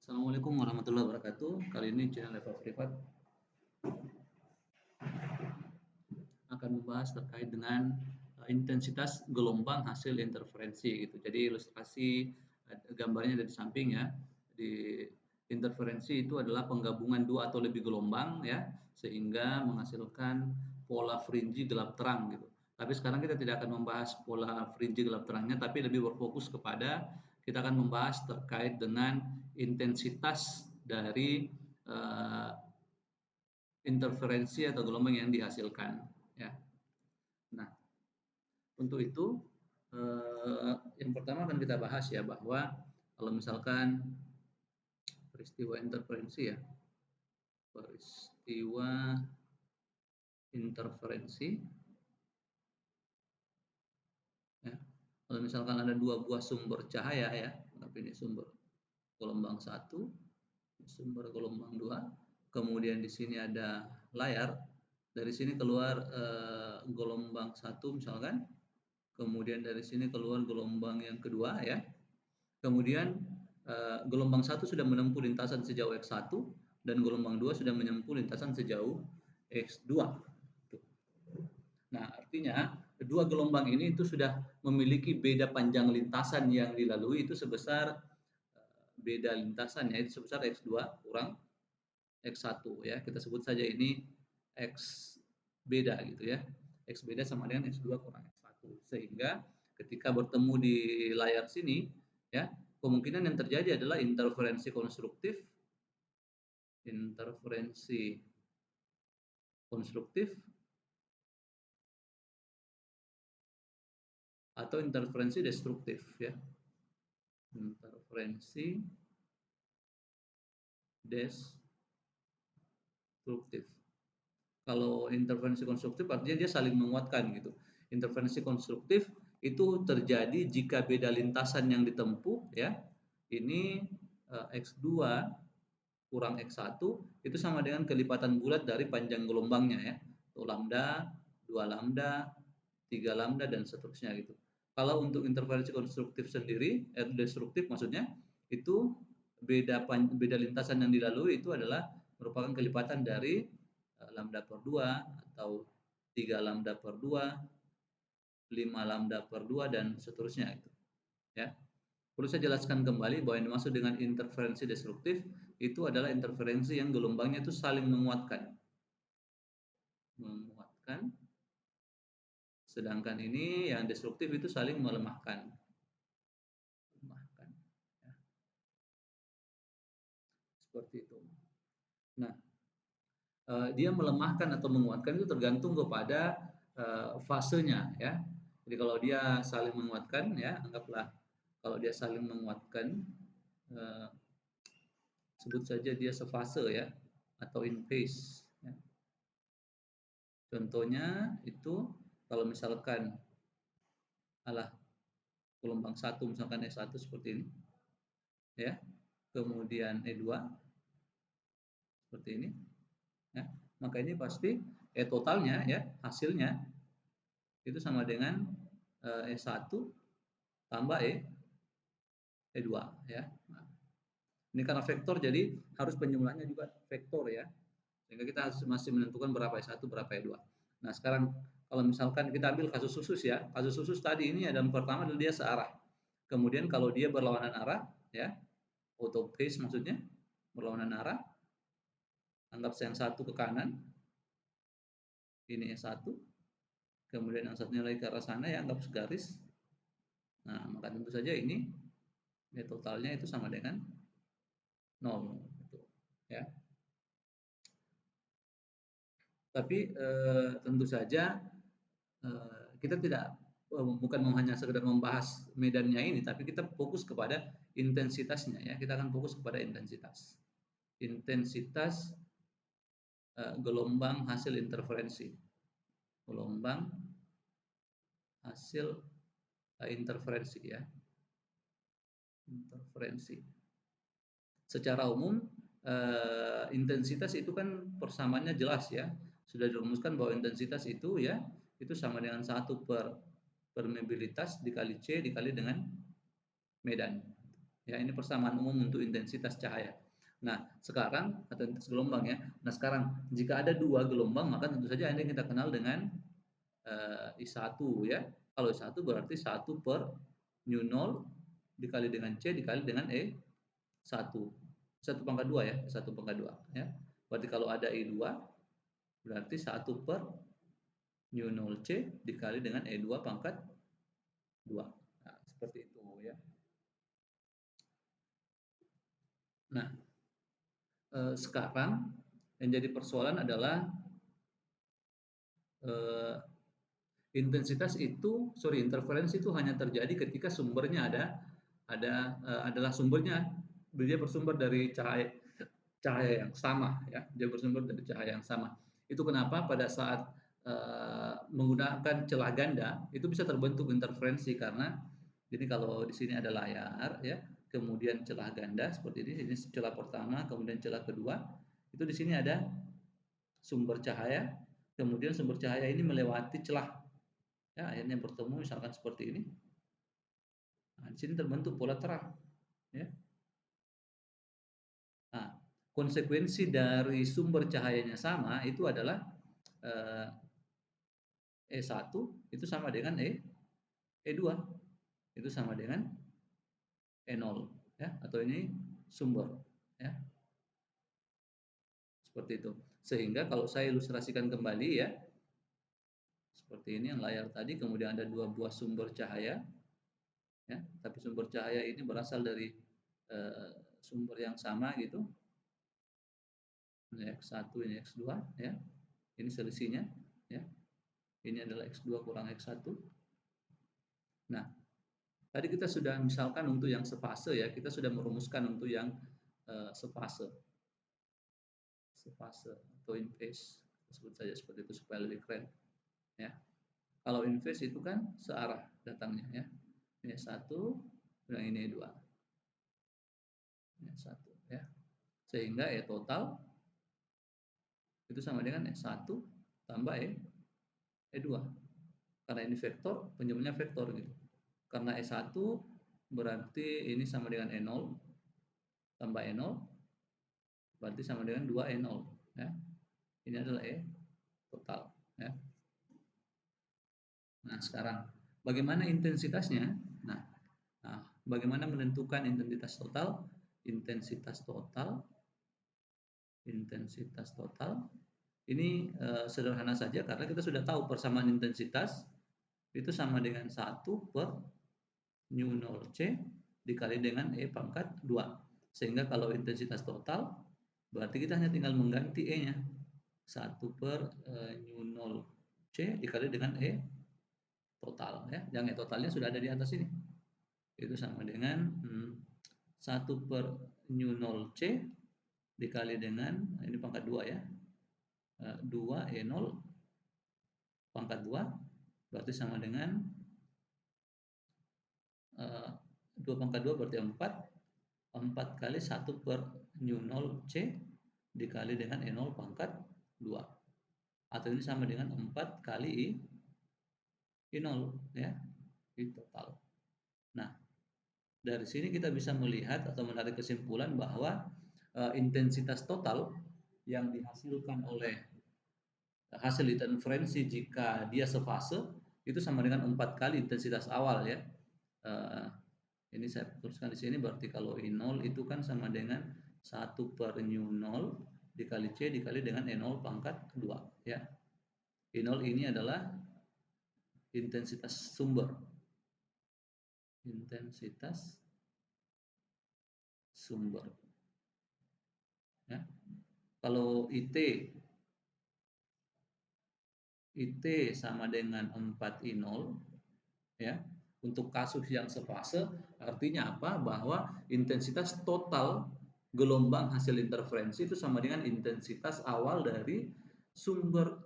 Assalamualaikum warahmatullahi wabarakatuh. Kali ini channel Level Privat akan membahas terkait dengan intensitas gelombang hasil interferensi gitu. Jadi ilustrasi gambarnya ada di samping ya. Di interferensi itu adalah penggabungan dua atau lebih gelombang ya, sehingga menghasilkan pola fringe gelap terang gitu. Tapi sekarang kita tidak akan membahas pola fringe gelap terangnya, tapi lebih berfokus kepada kita akan membahas terkait dengan intensitas dari uh, interferensi atau gelombang yang dihasilkan ya. Nah, untuk itu yang pertama akan kita bahas ya, bahwa kalau misalkan peristiwa interferensi ya, peristiwa interferensi ya. Kalau misalkan ada dua buah sumber cahaya ya, tapi ini sumber gelombang satu, sumber gelombang dua, kemudian di sini ada layar, dari sini keluar gelombang satu misalkan, kemudian dari sini keluar gelombang yang kedua ya. Kemudian gelombang satu sudah menempuh lintasan sejauh x1 dan gelombang 2 sudah menempuh lintasan sejauh x2. Nah, artinya dua gelombang ini itu sudah memiliki beda panjang lintasan yang dilalui itu sebesar beda lintasannya itu sebesar x2 kurang x1 ya. Kita sebut saja ini x beda gitu ya. X beda sama dengan x2 kurang x1. Sehingga ketika bertemu di layar sini ya, kemungkinan yang terjadi adalah interferensi konstruktif, interferensi konstruktif atau interferensi destruktif ya. Interferensi destruktif. Kalau interferensi konstruktif artinya dia saling menguatkan gitu. Interferensi konstruktif itu terjadi jika beda lintasan yang ditempuh ya. Ini x2 kurang x1 itu sama dengan kelipatan bulat dari panjang gelombangnya ya. 1 lambda, 2 lambda, 3 lambda dan seterusnya gitu. Kalau untuk interferensi konstruktif sendiri, destruktif maksudnya, itu beda lintasan yang dilalui itu adalah merupakan kelipatan dari lambda per 2 atau 3 lambda per 2, 5 lambda per 2 dan seterusnya itu. Ya. Perlu saya jelaskan kembali bahwa yang dimaksud dengan interferensi destruktif itu adalah interferensi yang gelombangnya itu saling menguatkan. Menguatkan. Sedangkan ini yang destruktif itu saling melemahkan. Melemahkan. Ya. Seperti itu. Nah, dia melemahkan atau menguatkan itu tergantung kepada fasenya ya. Jadi kalau dia saling menguatkan ya, anggaplah kalau dia saling menguatkan, sebut saja dia sefase ya atau in phase ya. Contohnya itu kalau misalkan gelombang satu misalkan E1 seperti ini ya, kemudian E2 seperti ini ya, maka ini pasti totalnya ya, hasilnya itu sama dengan E1 tambah E2 ya. Nah, ini karena vektor jadi harus penjumlahnya juga vektor ya. Sehingga kita masih menentukan berapa E1 berapa E2. Nah, sekarang kalau misalkan kita ambil kasus khusus ya. Kasus khusus tadi ini ada yang pertama adalah dia searah. Kemudian kalau dia berlawanan arah ya, auto phase maksudnya berlawanan arah. Anggap yang satu ke kanan. Ini E1. Kemudian yang satunya lagi ke arah sana ya, anggap segaris. Nah, maka tentu saja ini totalnya itu sama dengan 0 gitu, ya. Tapi tentu saja kita tidak bukan hanya sekedar membahas medannya ini, tapi kita fokus kepada intensitasnya ya. Kita akan fokus kepada intensitas. Intensitas gelombang hasil interferensi. Gelombang hasil interferensi ya. Interferensi. Secara umum intensitas itu kan persamaannya jelas ya. Sudah dirumuskan bahwa intensitas itu ya itu sama dengan 1 per permeabilitas dikali C dikali dengan medan. Ya, ini persamaan umum untuk intensitas cahaya. Nah, sekarang atau intensitas gelombang ya. Nah, sekarang jika ada dua gelombang maka tentu saja ini kita kenal dengan I1 ya. Kalau I1 berarti 1 per nu 0 dikali dengan C dikali dengan E1. 1 pangkat 2 ya, 1 pangkat 2 ya. Berarti kalau ada I2 berarti 1 per nu 0 C dikali dengan E2 pangkat 2. Nah, seperti itu ya. Nah, sekarang yang jadi persoalan adalah eh, interferensi itu hanya terjadi ketika sumbernya adalah sumbernya dia bersumber dari cahaya yang sama ya, dia bersumber dari cahaya yang sama. Itu kenapa pada saat menggunakan celah ganda itu bisa terbentuk interferensi karena jadi kalau di sini ada layar ya, kemudian celah ganda seperti ini celah pertama, kemudian celah kedua, itu di sini ada sumber cahaya, kemudian sumber cahaya ini melewati celah ya, akhirnya bertemu misalkan seperti ini. Nah, di sini terbentuk pola terang ya. Nah, konsekuensi dari sumber cahayanya sama itu adalah eh, E1 itu sama dengan E2 itu sama dengan E0 ya, atau ini sumber ya, seperti itu. Sehingga kalau saya ilustrasikan kembali ya, seperti ini yang layar tadi, kemudian ada dua buah sumber cahaya ya, tapi sumber cahaya ini berasal dari eh, sumber yang sama gitu. Ini X1, ini X2 ya. Ini selisihnya ya. Ini adalah X2 kurang X1. Nah, tadi kita sudah misalkan untuk yang sefase ya, kita sudah merumuskan untuk yang sefase atau in phase, sebut saja seperti itu supaya lebih keren ya. Kalau in phase itu kan searah datangnya ya. Ini satu dan ini dua. Ini satu ya. Sehingga total itu sama dengan satu tambah E2. Karena ini vektor, penjumlahnya vektor gitu. Karena E1 berarti ini sama dengan E0 tambah E0 berarti sama dengan 2 E0 ya. Ini adalah total ya. Nah, sekarang bagaimana intensitasnya? Nah, bagaimana menentukan intensitas total? Intensitas total ini sederhana saja karena kita sudah tahu persamaan intensitas itu sama dengan 1 per nu 0 C dikali dengan E pangkat 2. Sehingga kalau intensitas total berarti kita hanya tinggal mengganti E-nya. 1 per nu 0 C dikali dengan E total ya. Yang E totalnya sudah ada di atas ini. Itu sama dengan 1 per nu 0 C dikali dengan ini pangkat 2 ya. 2 E0 pangkat 2 berarti sama dengan 2 pangkat 2 berarti 4 kali 1 per nu 0 C dikali dengan E0 pangkat 2 atau ini sama dengan 4 kali I0 ya, I total. Nah, dari sini kita bisa melihat atau menarik kesimpulan bahwa intensitas total yang dihasilkan oleh hasil interferensi jika dia sefase itu sama dengan 4 kali intensitas awal ya. Ini saya tuliskan di sini berarti kalau I0 itu kan sama dengan 1 per nu 0 dikali C dikali dengan E0 pangkat 2 ya. I0 ini adalah intensitas sumber. Intensitas sumber. Ya. Kalau IT sama dengan 4I0 ya. Untuk kasus yang sefase artinya apa? Bahwa intensitas total gelombang hasil interferensi itu sama dengan intensitas awal dari sumber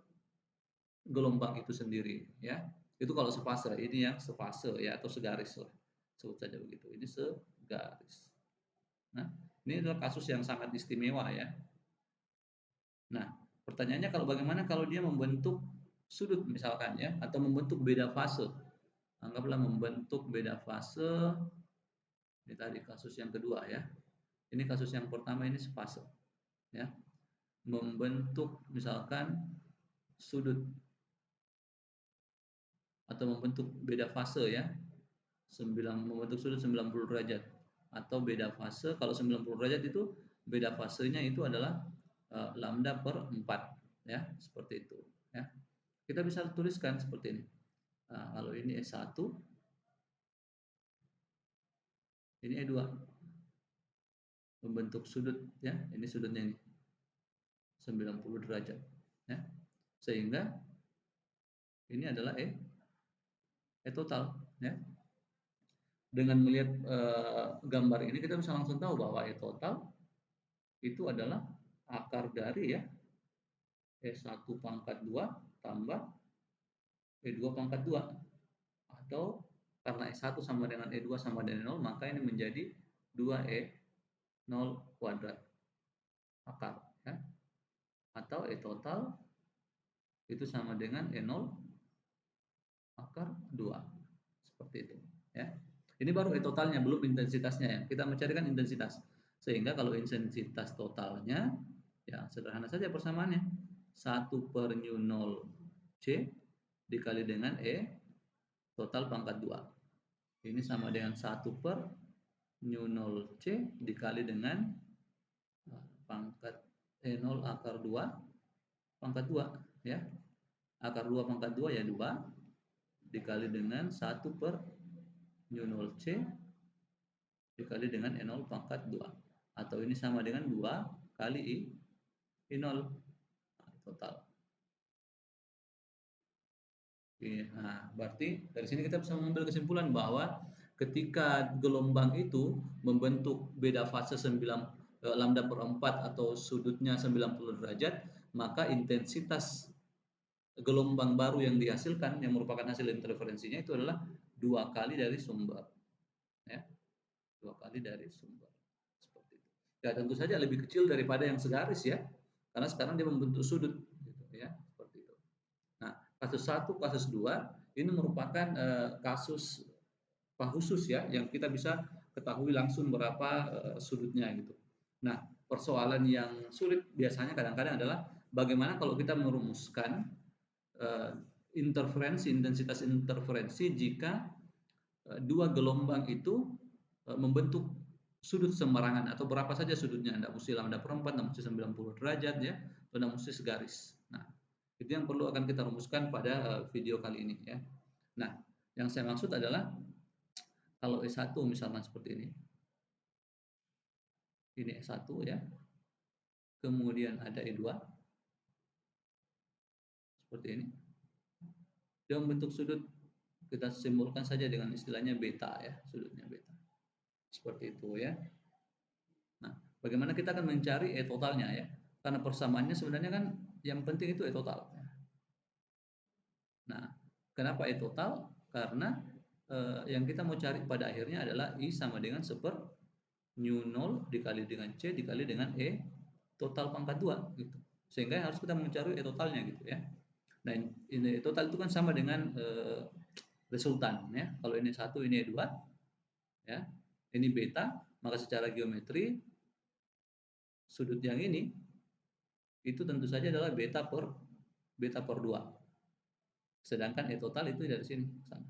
gelombang itu sendiri ya. Itu kalau sefase, ini yang sefase ya atau segaris lah. Sebut saja begitu. Ini segaris. Nah, ini adalah kasus yang sangat istimewa ya. Nah, pertanyaannya bagaimana kalau dia membentuk sudut misalkan ya atau membentuk beda fase. Anggaplah membentuk beda fase Ini tadi kasus yang kedua ya. Ini kasus yang pertama, ini spase ya. Membentuk misalkan sudut atau membentuk beda fase ya. Membentuk sudut 90 derajat atau beda fase. Kalau 90 derajat itu beda fasenya itu adalah lambda per 4 ya, seperti itu ya. Kita bisa tuliskan seperti ini. Nah, kalau ini E1, ini E2. Membentuk sudut ya, ini sudutnya ini 90 derajat ya. Sehingga ini adalah E total ya. Dengan melihat gambar ini kita bisa langsung tahu bahwa E total itu adalah akar dari ya E1 pangkat 2 tambah E2 pangkat 2, atau karena E1 sama dengan E2 sama dengan 0, maka ini menjadi 2E0 kuadrat akar ya. Atau E total itu sama dengan E0 akar 2. Seperti itu ya. Ini baru E totalnya, belum intensitasnya ya. Kita mencarikan intensitas. Sehingga kalau intensitas totalnya ya sederhana saja persamaannya. 1 per nu 0 C dikali dengan E total pangkat 2. Ini sama dengan 1 per nu 0 C dikali dengan pangkat E0 akar 2 pangkat 2 ya. Akar 2 pangkat 2 ya 2 dikali dengan 1 per nu 0 C dikali dengan E0 pangkat 2. Atau ini sama dengan 2 kali I0 total. Nah, berarti dari sini kita bisa mengambil kesimpulan bahwa ketika gelombang itu membentuk beda fase lambda per 4 atau sudutnya 90 derajat, maka intensitas gelombang baru yang dihasilkan yang merupakan hasil interferensinya itu adalah 2 kali dari sumber. Ya. 2 kali dari sumber. Seperti itu. Ya, tentu saja lebih kecil daripada yang segaris ya. Karena sekarang dia membentuk sudut gitu ya, seperti itu. Nah, kasus 1, kasus 2 ini merupakan kasus khusus ya, yang kita bisa ketahui langsung berapa sudutnya gitu. Nah, persoalan yang sulit biasanya kadang-kadang adalah bagaimana kalau kita merumuskan intensitas interferensi jika dua gelombang itu membentuk sudut sembarangan atau berapa saja sudutnya, tidak mesti lambda per 4, tidak mesti 90 derajat ya, atau tidak mesti segaris. Nah, itu yang perlu akan kita rumuskan pada video kali ini ya. Nah, yang saya maksud adalah kalau E1 misalkan seperti ini. Ini E1 ya. Kemudian ada E2. Seperti ini. Dia membentuk sudut, kita simbolkan saja dengan istilahnya beta ya, sudutnya beta. Seperti itu ya. Nah, bagaimana kita akan mencari E totalnya ya? Karena persamaannya sebenarnya kan yang penting itu E total. Nah, kenapa E total? Karena yang kita mau cari pada akhirnya adalah I sama dengan 1 per nu 0 dikali dengan C dikali dengan E total pangkat 2 gitu. Sehingga harus kita mencari E totalnya gitu ya. Nah, ini E total itu kan sama dengan resultan ya. Kalau ini 1, ini E2 ya. Ini beta, maka secara geometri sudut yang ini itu tentu saja adalah beta per 2. Sedangkan E total itu dari sini ke sana.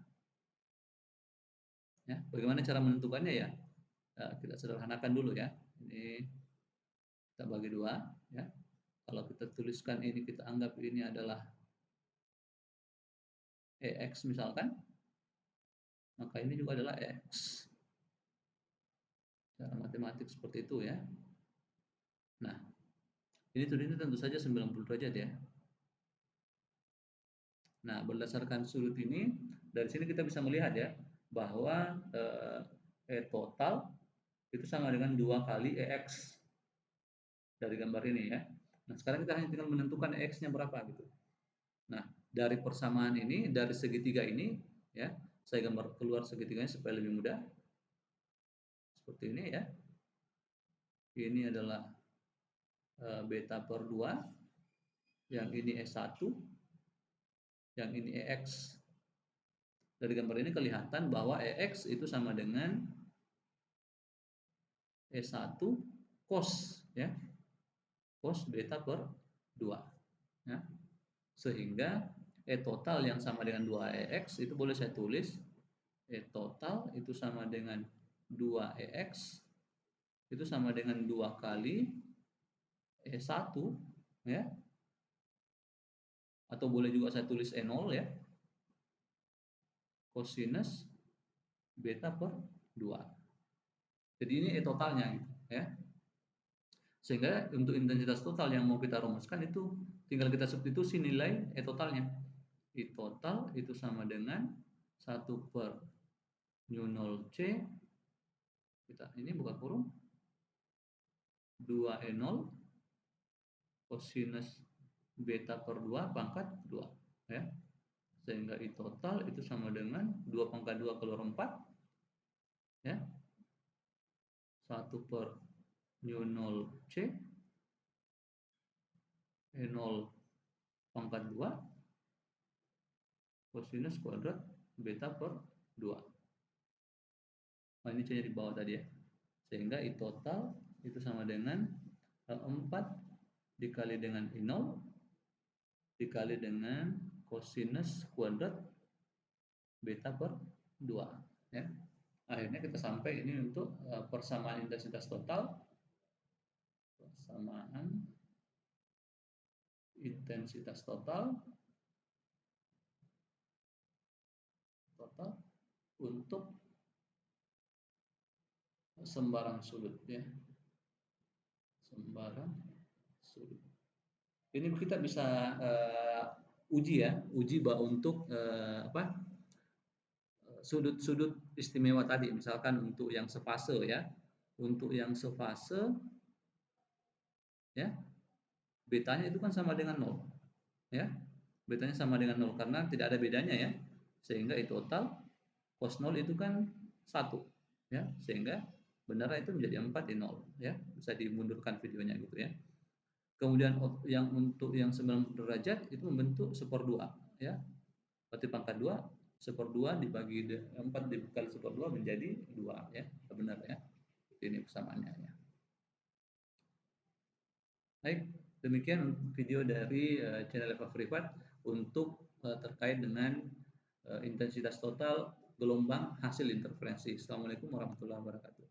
Ya, bagaimana cara menentukannya ya? Kita sederhanakan dulu ya. Ini kita bagi 2 ya. Kalau kita tuliskan ini, kita anggap ini adalah EX misalkan, maka ini juga adalah EX. Cara matematik seperti itu ya. Nah, ini tentu saja 90 derajat ya. Nah, berdasarkan sudut ini, dari sini kita bisa melihat ya, bahwa E total itu sama dengan 2 kali EX dari gambar ini ya. Nah, sekarang kita hanya tinggal menentukan EX-nya berapa gitu. Nah, dari persamaan ini, dari segitiga ini ya, saya gambar keluar segitiganya supaya lebih mudah. Seperti ini ya. Ini adalah beta per 2, yang ini E1, yang ini EX. Dari gambar ini kelihatan bahwa EX itu sama dengan E1 cos ya, cos beta per 2 ya. Sehingga E total yang sama dengan 2EX itu boleh saya tulis E total itu sama dengan 2EX itu sama dengan 2 kali E1 ya, atau boleh juga saya tulis E0 ya, cosinus beta per 2. Jadi ini E totalnya gitu ya. Sehingga untuk intensitas total yang mau kita rumuskan itu tinggal kita substitusi nilai E totalnya. E total itu sama dengan 1 per mu 0 C, kita ini buka kurung, 2E0 cosinus beta per 2 pangkat 2 ya. Sehingga I total itu sama dengan 2 pangkat 2 keluar 4 ya, 1 per mu 0 C E0 pangkat 2 cosinus kuadrat beta per 2. Nah, ini C-nya di bawah tadi ya. Sehingga I total itu sama dengan 4 dikali dengan I0 dikali dengan cosinus kuadrat beta per 2 ya. Akhirnya kita sampai ini untuk persamaan intensitas total, persamaan intensitas total untuk sembarang sudut ya, sembarang sudut. Ini kita bisa uji ya, uji bahwa untuk sudut-sudut istimewa tadi, misalkan untuk yang sefase ya, untuk yang sefase ya, betanya itu kan sama dengan 0 ya, betanya sama dengan 0 karena tidak ada bedanya ya, sehingga I total cos 0 itu kan 1 ya, sehingga benar itu menjadi 4 I 0 ya, bisa dimundurkan videonya gitu ya. Kemudian yang untuk yang 90 derajat itu membentuk 1/2 ya, berarti pangkat 2 1/2 dibagi 4 dikali 1/2 menjadi 2 ya, benar ya. Ini persamaannya ya. Baik, demikian video dari channel Eva Privat untuk terkait dengan intensitas total gelombang hasil interferensi. Assalamualaikum warahmatullahi wabarakatuh.